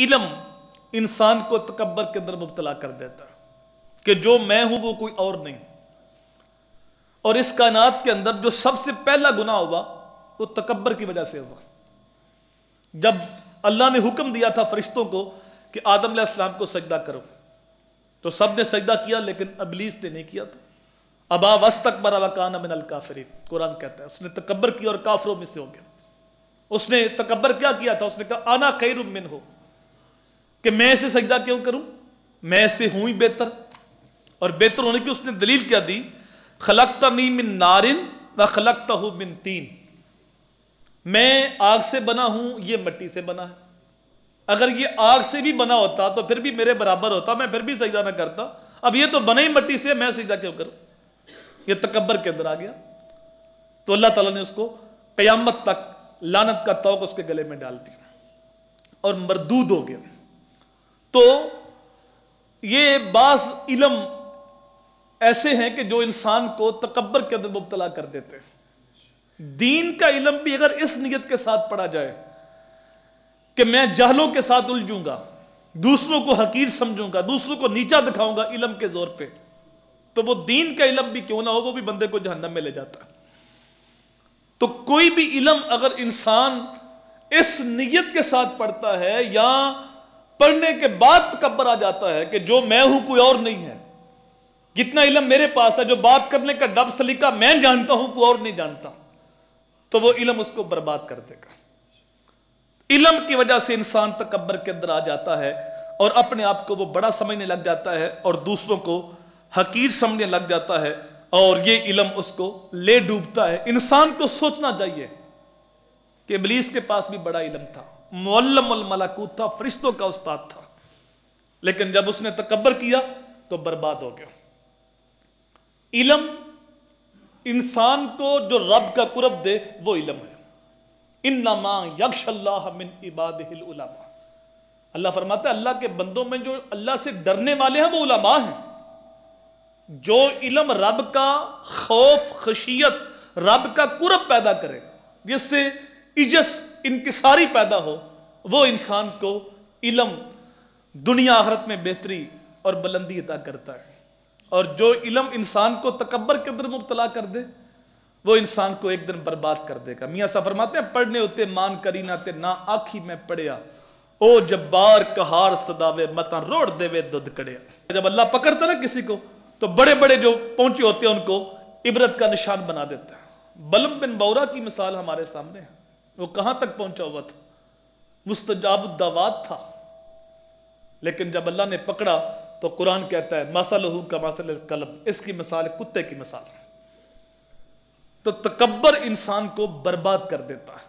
علم انسان کو تکبر کے اندر مبتلا کر دیتا ہے کہ جو میں ہوں وہ کوئی اور نہیں. اور اس کائنات کے اندر جو سب سے پہلا گناہ ہوا وہ تکبر کی وجہ سے ہوا. جب اللہ نے حکم دیا تھا فرشتوں کو کہ آدم علیہ السلام کو سجدہ کرو تو سب نے سجدہ کیا لیکن ابلیس نے نہیں کیا تھا. ابا واستکبر وکان من الکافرین، قرآن کہتا ہے اس نے تکبر کیا اور کافروں میں سے ہو گیا. اس نے تکبر کیا کیا تھا؟ اس نے کہا انا خیر منہ، کہ میں اسے سجدہ کیوں کروں، میں اسے ہوں ہی بہتر. اور بہتر ہونے کی اس نے دلیل کیا دی؟ خلقتنی من نار وخلقتہ من طین، میں آگ سے بنا ہوں، یہ مٹی سے بنا ہے. اگر یہ آگ سے بھی بنا ہوتا تو پھر بھی میرے برابر ہوتا، میں پھر بھی سجدہ نہ کرتا. اب یہ تو بنا ہی مٹی سے، میں سجدہ کیوں کروں؟ یہ تکبر کے اندر آ گیا. تو اللہ تعالیٰ نے اس کو قیامت تک لعنت کا طوق اس کے گلے میں ڈال دیا اور مردود ہو گیا. تو یہ بعض علم ایسے ہیں کہ جو انسان کو تکبر کے اندر مبتلا کر دیتے ہیں. دین کا علم بھی اگر اس نیت کے ساتھ پڑھا جائے کہ میں جہلوں کے ساتھ الجھوں گا، دوسروں کو حقیر سمجھوں گا، دوسروں کو نیچا دکھاؤں گا علم کے زور پہ، تو وہ دین کا علم بھی کیوں نہ ہو وہ بھی بندے کو جہنم میں لے جاتا ہے. تو کوئی بھی علم اگر انسان اس نیت کے ساتھ پڑھتا ہے یا پڑھنے کے بعد تکبر آ جاتا ہے کہ جو میں ہوں کوئی اور نہیں ہے، جتنا علم میرے پاس ہے، جو بات کرنے کا ڈب سلیقہ میں جانتا ہوں کوئی اور نہیں جانتا، تو وہ علم اس کو برباد کر دے گا. علم کی وجہ سے انسان تکبر کے اندر آ جاتا ہے اور اپنے آپ کو وہ بڑا سمجھنے لگ جاتا ہے اور دوسروں کو حقیر سمجھنے لگ جاتا ہے، اور یہ علم اس کو لے ڈوبتا ہے. انسان کو سوچنا چاہیے کہ ابلیس کے پاس بھی بڑا علم تھا، معلم الملکوت تھا، فرشتوں کا استاد تھا، لیکن جب اس نے تکبر کیا تو برباد ہو گیا. علم انسان کو جو رب کا قرب دے وہ علم ہے. انما یخشی اللہ من عبادہ العلماء، اللہ فرماتا ہے اللہ کے بندوں میں جو اللہ سے ڈرنے والے ہیں وہ علماء ہیں. جو علم رب کا خوف، خشیت، رب کا قرب پیدا کرے، جس سے عجز، انکساری پیدا ہو، وہ انسان کو علم دنیا آخرت میں بہتری اور بلندی عطا کرتا ہے. اور جو علم انسان کو تکبر کے اندر مبتلا کر دے وہ انسان کو ایک دن برباد کر دے گا. میاں صاحب فرماتے ہیں پڑھنے ہوتے مان کری نہ تے نہ آنکھی میں پڑیا، او جبار کہار صداوے متاں روڑ دے وے دودھ کڑیا. جب اللہ پکڑتا نا کسی کو تو بڑے بڑے جو پہنچے ہوتے ہیں ان کو عبرت کا نشان بنا دیتا ہے. بلم بن بورا کی مثال ہمارے سامنے ہے. وہ کہاں تک پہنچا ہوا تھا؟ مستجاب الدعوات تھا، لیکن جب اللہ نے پکڑا تو قرآن کہتا ہے مثلہ کمثل الکلب، اس کی مثال کتے کی مثال ہے. تو تکبر انسان کو برباد کر دیتا ہے.